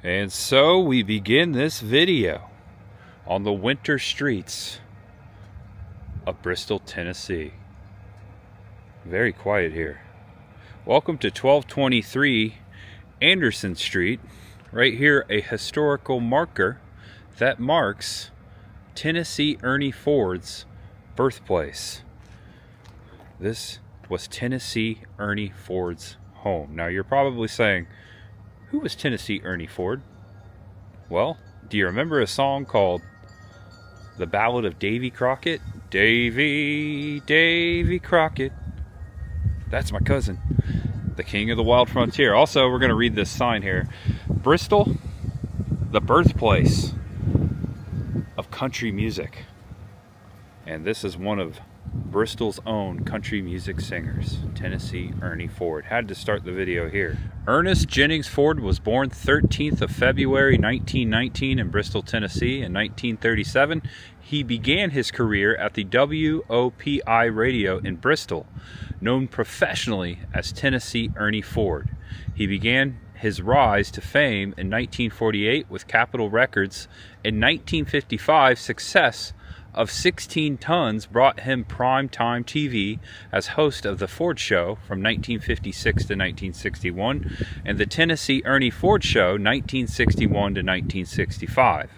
And so we begin this video on the winter streets of Bristol, Tennessee. Very quiet here. Welcome to 1223 Anderson Street. Right here, a historical marker that marks Tennessee Ernie Ford's birthplace. This was Tennessee Ernie Ford's home. Now you're probably saying, who was Tennessee Ernie Ford? Well, do you remember a song called The Ballad of Davy Crockett? Davy Crockett. That's my cousin, the king of the wild frontier. Also, we're going to read this sign here. Bristol, the birthplace of country music. And this is one of Bristol's own country music singers, Tennessee Ernie Ford. Had to start the video here. Ernest Jennings Ford was born 13th of February 1919 in Bristol, Tennessee. In 1937, he began his career at the WOPI radio in Bristol, known professionally as Tennessee Ernie Ford. He began his rise to fame in 1948 with Capitol Records. In 1955, success of 16 Tons brought him prime-time TV as host of The Ford Show from 1956 to 1961 and The Tennessee Ernie Ford Show 1961 to 1965.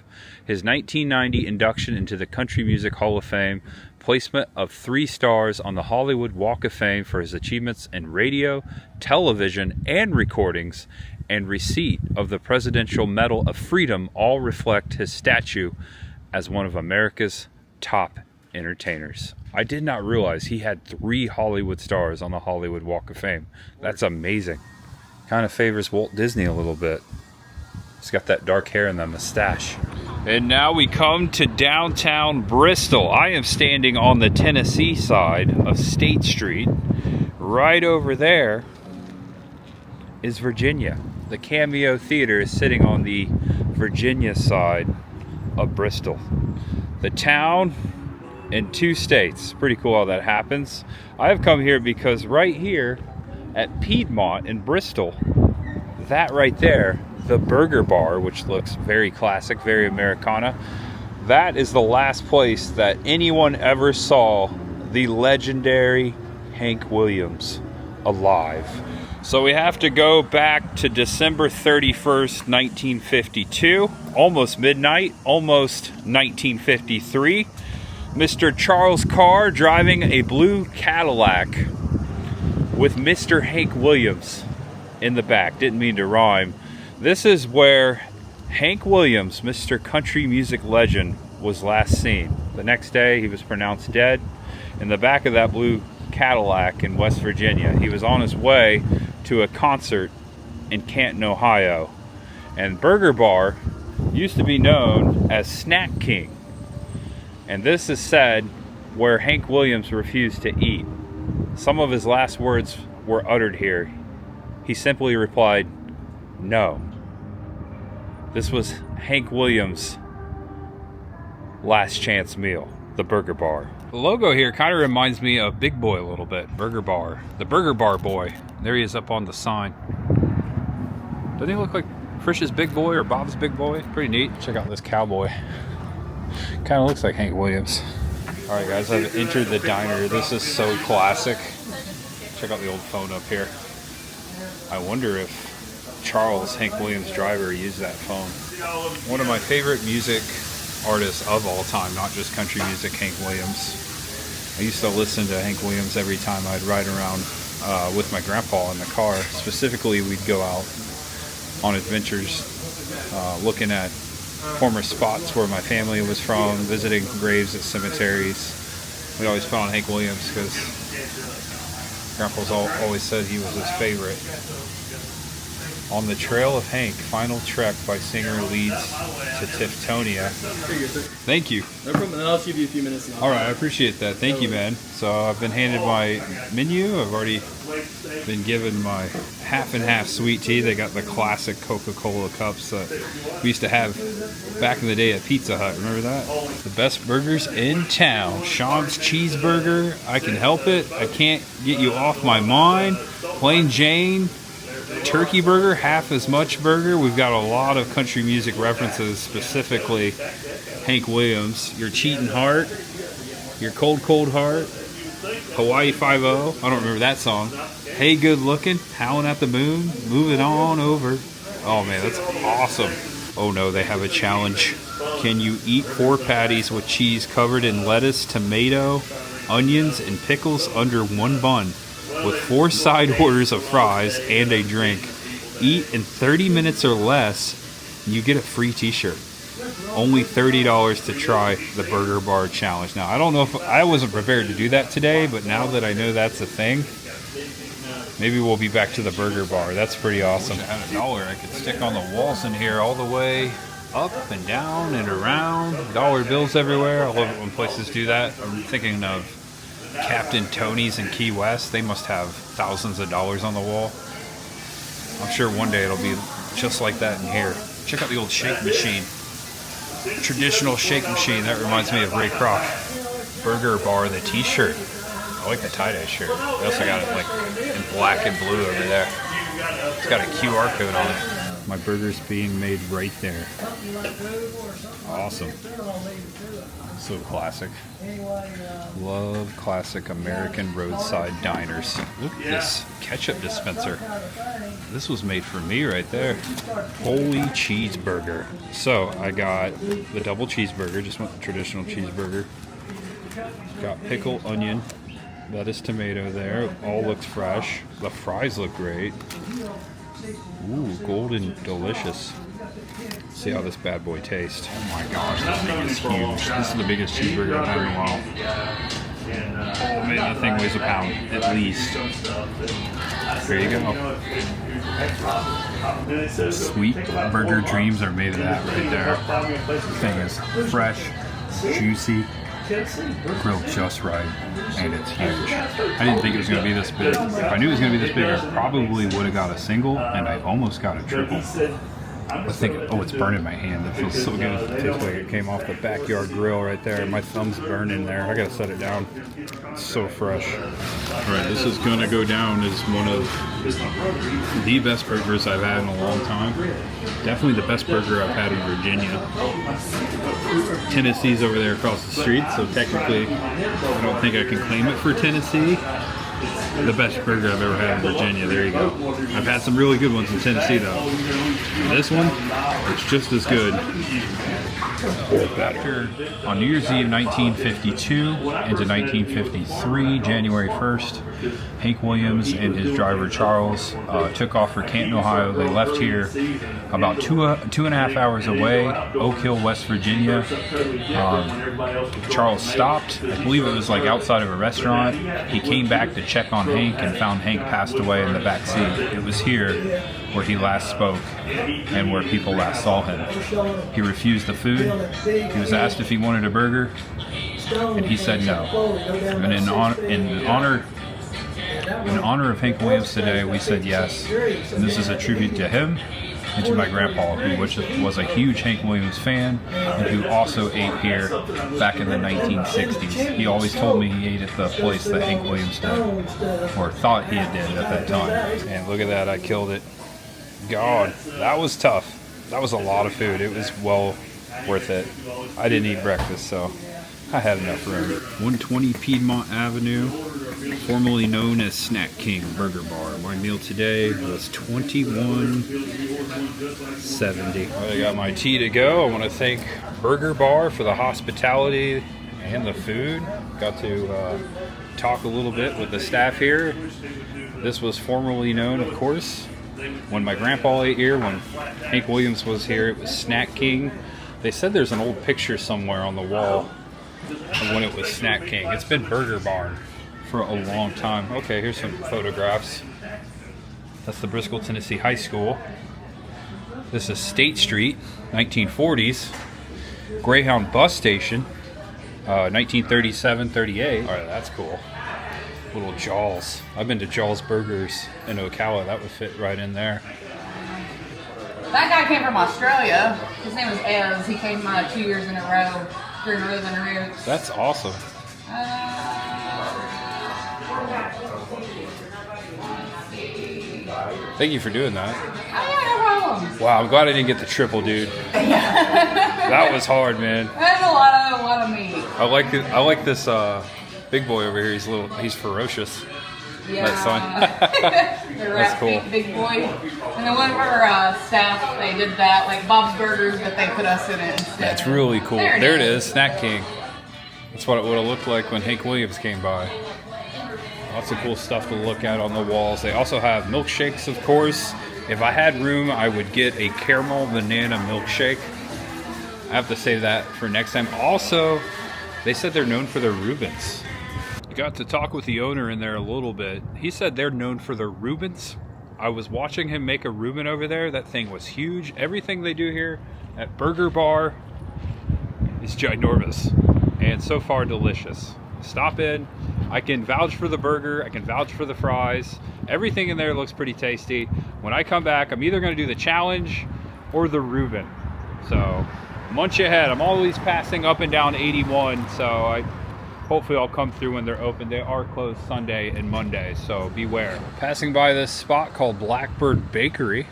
His 1990 induction into the Country Music Hall of Fame, placement of 3 stars on the Hollywood Walk of Fame for his achievements in radio, television, and recordings, and receipt of the Presidential Medal of Freedom all reflect his statue as one of America's top entertainers. I did not realize he had 3 Hollywood stars on the Hollywood Walk of Fame. That's amazing. Kind of favors Walt Disney a little bit. He's got that dark hair and that mustache. And now we come to downtown Bristol. I am standing on the Tennessee side of State Street. Right over there is Virginia. The Cameo Theater is sitting on the Virginia side of Bristol. The town in 2 states. Pretty cool how that happens. I have come here because right here at Piedmont in Bristol, that right there, the Burger Bar, which looks very classic, very Americana, that is the last place that anyone ever saw the legendary Hank Williams alive. So we have to go back to December 31st, 1952, almost midnight, almost 1953. Mr. Charles Carr driving a blue Cadillac with Mr. Hank Williams in the back. Didn't mean to rhyme. This is where Hank Williams, Mr. Country Music Legend, was last seen. The next day, he was pronounced dead in the back of that blue Cadillac in West Virginia. He was on his way to a concert in Canton, Ohio. And Burger Bar used to be known as Snack King. And this is said where Hank Williams refused to eat. Some of his last words were uttered here. He simply replied, "No." This was Hank Williams' last chance meal, the Burger Bar. The logo here kind of reminds me of Big Boy a little bit. Burger Bar. The Burger Bar boy. There he is up on the sign. Doesn't he look like Frisch's Big Boy or Bob's Big Boy? Pretty neat. Check out this cowboy. Kind of looks like Hank Williams. Alright guys, I've entered the diner. This is so classic. Check out the old phone up here. I wonder if Charles, Hank Williams' driver, used that phone. One of my favorite music artists of all time, not just country music, Hank Williams. I used to listen to Hank Williams every time I'd ride around with my grandpa in the car. Specifically, we'd go out on adventures looking at former spots where my family was from, visiting graves at cemeteries. We'd always put on Hank Williams because grandpa's always said he was his favorite. On the Trail of Hank, final trek by singer leads to Tiftonia. Thank you. No problem, and I'll give you a few minutes now. All right, I appreciate that. Thank you, man. So I've been handed my menu. I've already been given my half and half sweet tea. They got the classic Coca-Cola cups that we used to have back in the day at Pizza Hut. Remember that? The best burgers in town. Sean's Cheeseburger. I can help it. I can't get you off my mind. Plain Jane. turkey burger, half as much burger. We've got a lot of country music references, specifically Hank Williams. Your Cheatin' Heart, Your Cold Cold Heart, Hawaii Five-0. I don't remember that song. Hey Good Looking, Howling at the Moon, Moving On Over. Oh man, that's awesome. Oh no, they have a challenge. Can you eat 4 patties with cheese covered in lettuce, tomato, onions, and pickles under one bun with 4 side orders of fries and a drink? Eat in 30 minutes or less, and you get a free t-shirt. Only $30 to try the Burger Bar Challenge. Now, I don't know if I wasn't prepared to do that today, but now that I know that's a thing, maybe we'll be back to the Burger Bar. That's pretty awesome. I had $1 I could stick on the walls in here all the way up and down and around. Dollar bills everywhere. I love it when places do that. I'm thinking of Captain Tony's in Key West. They must have thousands of dollars on the wall. I'm sure one day it'll be just like that in here. Check out the old shake machine. Traditional shake machine. That reminds me of Ray Kroc. Burger Bar, the t-shirt. I like the tie-dye shirt. They also got it like in black and blue over there. It's got a QR code on it. My burger's being made right there. Awesome. So classic. Love classic American roadside diners. Look at this ketchup dispenser. This was made for me right there. Holy cheeseburger. So I got the double cheeseburger, just went the traditional cheeseburger. Got pickle, onion, lettuce, tomato there. All looks fresh. The fries look great. Ooh, golden delicious. See how this bad boy tastes. Oh my gosh, this thing is huge. This is the biggest cheeseburger I've had in a while. Oh man, that thing weighs a pound, at least. There you go. Sweet burger dreams are made of that right there. This thing is fresh, juicy, grilled just right, and it's huge. I didn't think it was going to be this big. If I knew it was going to be this big, I probably would have got a single, and I almost got a triple. I think, oh, it's burning my hand. It feels so good. It tastes like it came off the backyard grill right there. My thumb's burning there. I gotta set it down. It's so fresh. All right, this is gonna go down as one of the best burgers I've had in a long time. Definitely the best burger I've had in Virginia. Tennessee's over there across the street, so technically I don't think I can claim it for Tennessee. The best burger I've ever had in Virginia. There you go. I've had some really good ones in Tennessee though. This one, it's just as good. Better. On New Year's Eve 1952 into 1953, January 1st, Hank Williams and his driver Charles took off for Canton, Ohio. They left here about two and a half hours away, Oak Hill, West Virginia. Charles stopped. I believe it was like outside of a restaurant. He came back to check on Hank and found Hank passed away in the back seat. It was here where he last spoke and where people last saw him. He refused the food. He was asked if he wanted a burger, and he said no. And in honor of Hank Williams today, we said yes. And this is a tribute to him and to my grandpa, who was a huge Hank Williams fan and who also ate here back in the 1960s. He always told me he ate at the place that Hank Williams did, or thought he did at that time. And look at that, I killed it. God, that was tough. That was a lot of food. It was well worth it. I didn't eat breakfast, so I had enough room. 120 Piedmont Avenue, formerly known as Snack King Burger Bar. My meal today was $21.70. I got my tea to go. I want to thank Burger Bar for the hospitality and the food. Got to talk a little bit with the staff here. This was formerly known, of course, when my grandpa ate here, when Hank Williams was here, it was Snack King. They said there's an old picture somewhere on the wall of when it was Snack King. It's been Burger Barn for a long time. Okay, here's some photographs. That's the Bristol, Tennessee High School. This is State Street, 1940s. Greyhound bus station, 1937-38. All right, that's cool. Little Jaws. I've been to Jaws Burgers in Ocala. That would fit right in there. That guy came from Australia. His name was Ez. He came 2 years in a row during Rhythm and Roots. That's awesome. Let's see. Thank you for doing that. Oh, yeah, no problem. Wow, I'm glad I didn't get the triple, dude. That was hard, man. That's a lot of meat. I like it. I like this big boy over here. He's ferocious. Yeah. That's fun. The That's cool. Big boy. And then one of our staff, they did that, like Bob's Burgers, but they put us in it instead. That's really cool. There There it is, Snack King. That's what it would have looked like when Hank Williams came by. Lots of cool stuff to look at on the walls. They also have milkshakes, of course. If I had room, I would get a caramel banana milkshake. I have to save that for next time. Also, they said they're known for their Reubens. Got to talk with the owner in there a little bit. He said they're known for their Reubens. I was watching him make a Reuben over there. That thing was huge. Everything they do here at Burger Bar is ginormous and so far delicious. Stop in. I can vouch for the burger. I can vouch for the fries. Everything in there looks pretty tasty. When I come back, I'm either going to do the challenge or the Reuben. So munch ahead. I'm always passing up and down 81, so hopefully I'll come through when they're open. They are closed Sunday and Monday, so beware. Passing by this spot called Blackbird Bakery.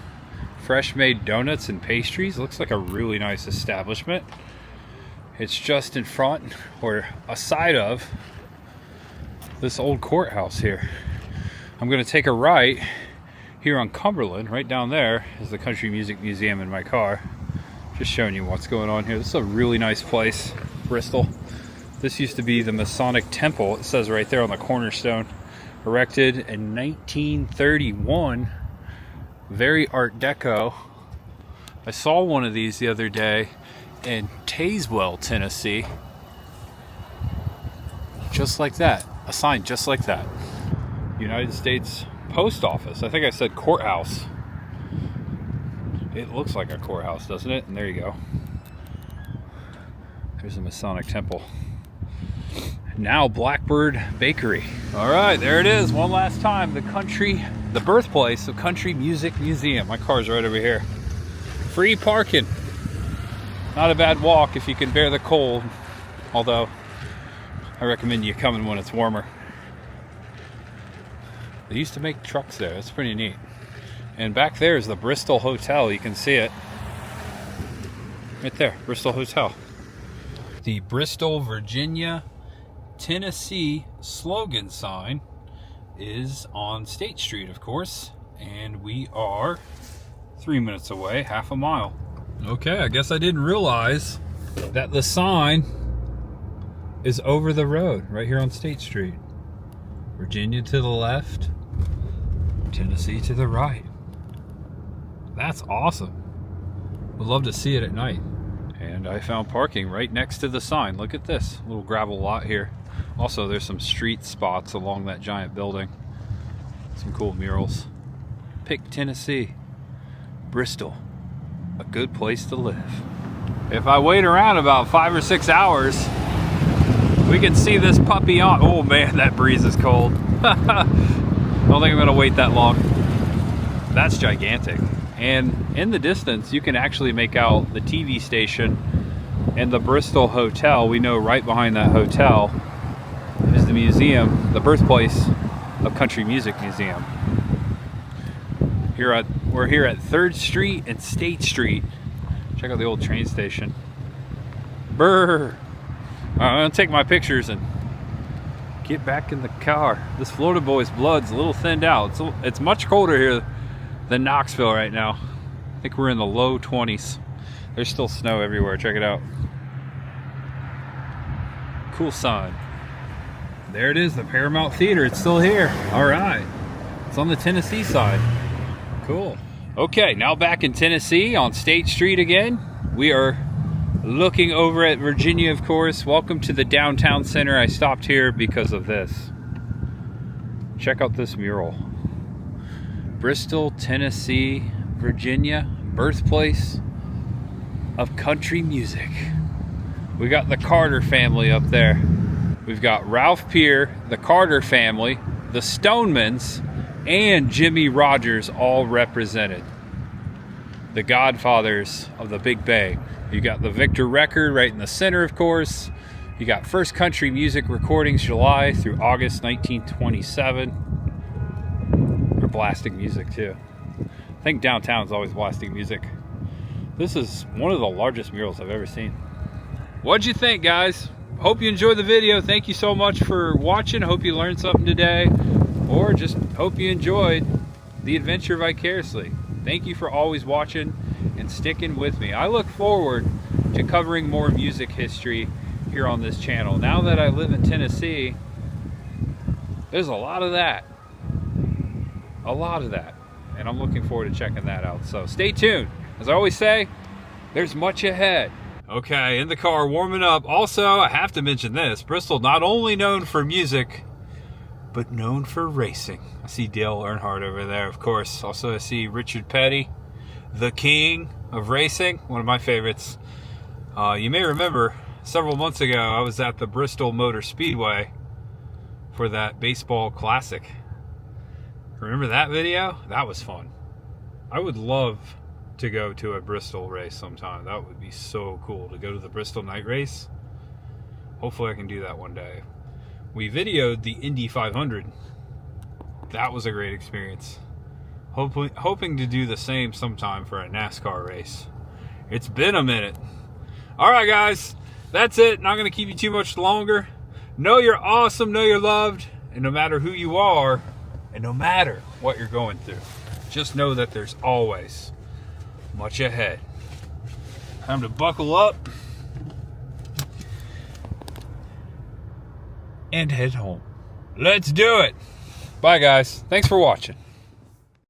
Fresh made donuts and pastries. Looks like a really nice establishment. It's just in front or aside of this old courthouse here. I'm gonna take a right here on Cumberland. Right down there is the Country Music Museum in my car. Just showing you what's going on here. This is a really nice place, Bristol. This used to be the Masonic Temple. It says right there on the cornerstone. Erected in 1931. Very Art Deco. I saw one of these the other day in Tazewell, Tennessee. Just like that. A sign just like that. United States Post Office. I think I said courthouse. It looks like a courthouse, doesn't it? And there you go. There's a Masonic Temple. Now Blackbird Bakery. All right, there it is. One last time. The birthplace of Country Music Museum. My car's right over here. Free parking. Not a bad walk if you can bear the cold. Although, I recommend you coming when it's warmer. They used to make trucks there. That's pretty neat. And back there is the Bristol Hotel. You can see it. Right there, Bristol Hotel. The Bristol, Virginia, Tennessee slogan sign is on State Street, of course. And we are 3 minutes away, half a mile. Okay, I guess I didn't realize that the sign is over the road, right here on State Street. Virginia to the left, Tennessee to the right. That's awesome. Would love to see it at night. And I found parking right next to the sign. Look at this little gravel lot here. Also, there's some street spots along that giant building. Some cool murals. Pick Tennessee. Bristol. A good place to live. If I wait around about 5 or 6 hours, we can see this puppy on. Oh man, that breeze is cold. Don't think I'm gonna wait that long. That's gigantic. And in the distance, you can actually make out the TV station and the Bristol Hotel. We know right behind that hotel is the museum, the birthplace of Country Music Museum. We're here at 3rd Street and State Street. Check out the old train station. Brr! I'm gonna take my pictures and get back in the car. This Florida boy's blood's a little thinned out. It's much colder here than Knoxville right now. I think we're in the low 20s. There's still snow everywhere. Check it out. Cool sign. There it is, the Paramount Theater. It's still here. All right. It's on the Tennessee side. Cool. Okay, now back in Tennessee on State Street again. We are looking over at Virginia, of course. Welcome to the downtown center. I stopped here because of this. Check out this mural. Bristol, Tennessee, Virginia, birthplace of country music. We got the Carter family up there. We've got Ralph Peer, the Carter family, the Stonemans, and Jimmy Rogers all represented. The godfathers of the Big Bay. You got the Victor record right in the center, of course. You got First Country Music Recordings, July through August 1927. They're blasting music too. I think downtown's always blasting music. This is one of the largest murals I've ever seen. What'd you think, guys? Hope you enjoyed the video. Thank you so much for watching. Hope you learned something today, or just hope you enjoyed the adventure vicariously. Thank you for always watching and sticking with me. I look forward to covering more music history here on this channel. Now that I live in Tennessee, there's a lot of that. A lot of that. And I'm looking forward to checking that out. So stay tuned. As I always say, there's much ahead. Okay, in the car warming up. Also, I have to mention this. Bristol, not only known for music, but known for racing. I see Dale Earnhardt over there, of course. Also, I see Richard Petty, the king of racing, one of my favorites. You may remember, several months ago, I was at the Bristol Motor Speedway for that baseball classic. Remember that video? That was fun. I would love to go to a Bristol race sometime. That would be so cool to go to the Bristol night race. Hopefully I can do that one day. We videoed the Indy 500. That was a great experience. Hoping to do the same sometime for a NASCAR race. It's been a minute. Alright guys, that's it. Not going to keep you too much longer. Know you're awesome, know you're loved, and no matter who you are, and no matter what you're going through, just know that there's always much ahead. Time to buckle up and head home. Let's do it. Bye guys. Thanks for watching.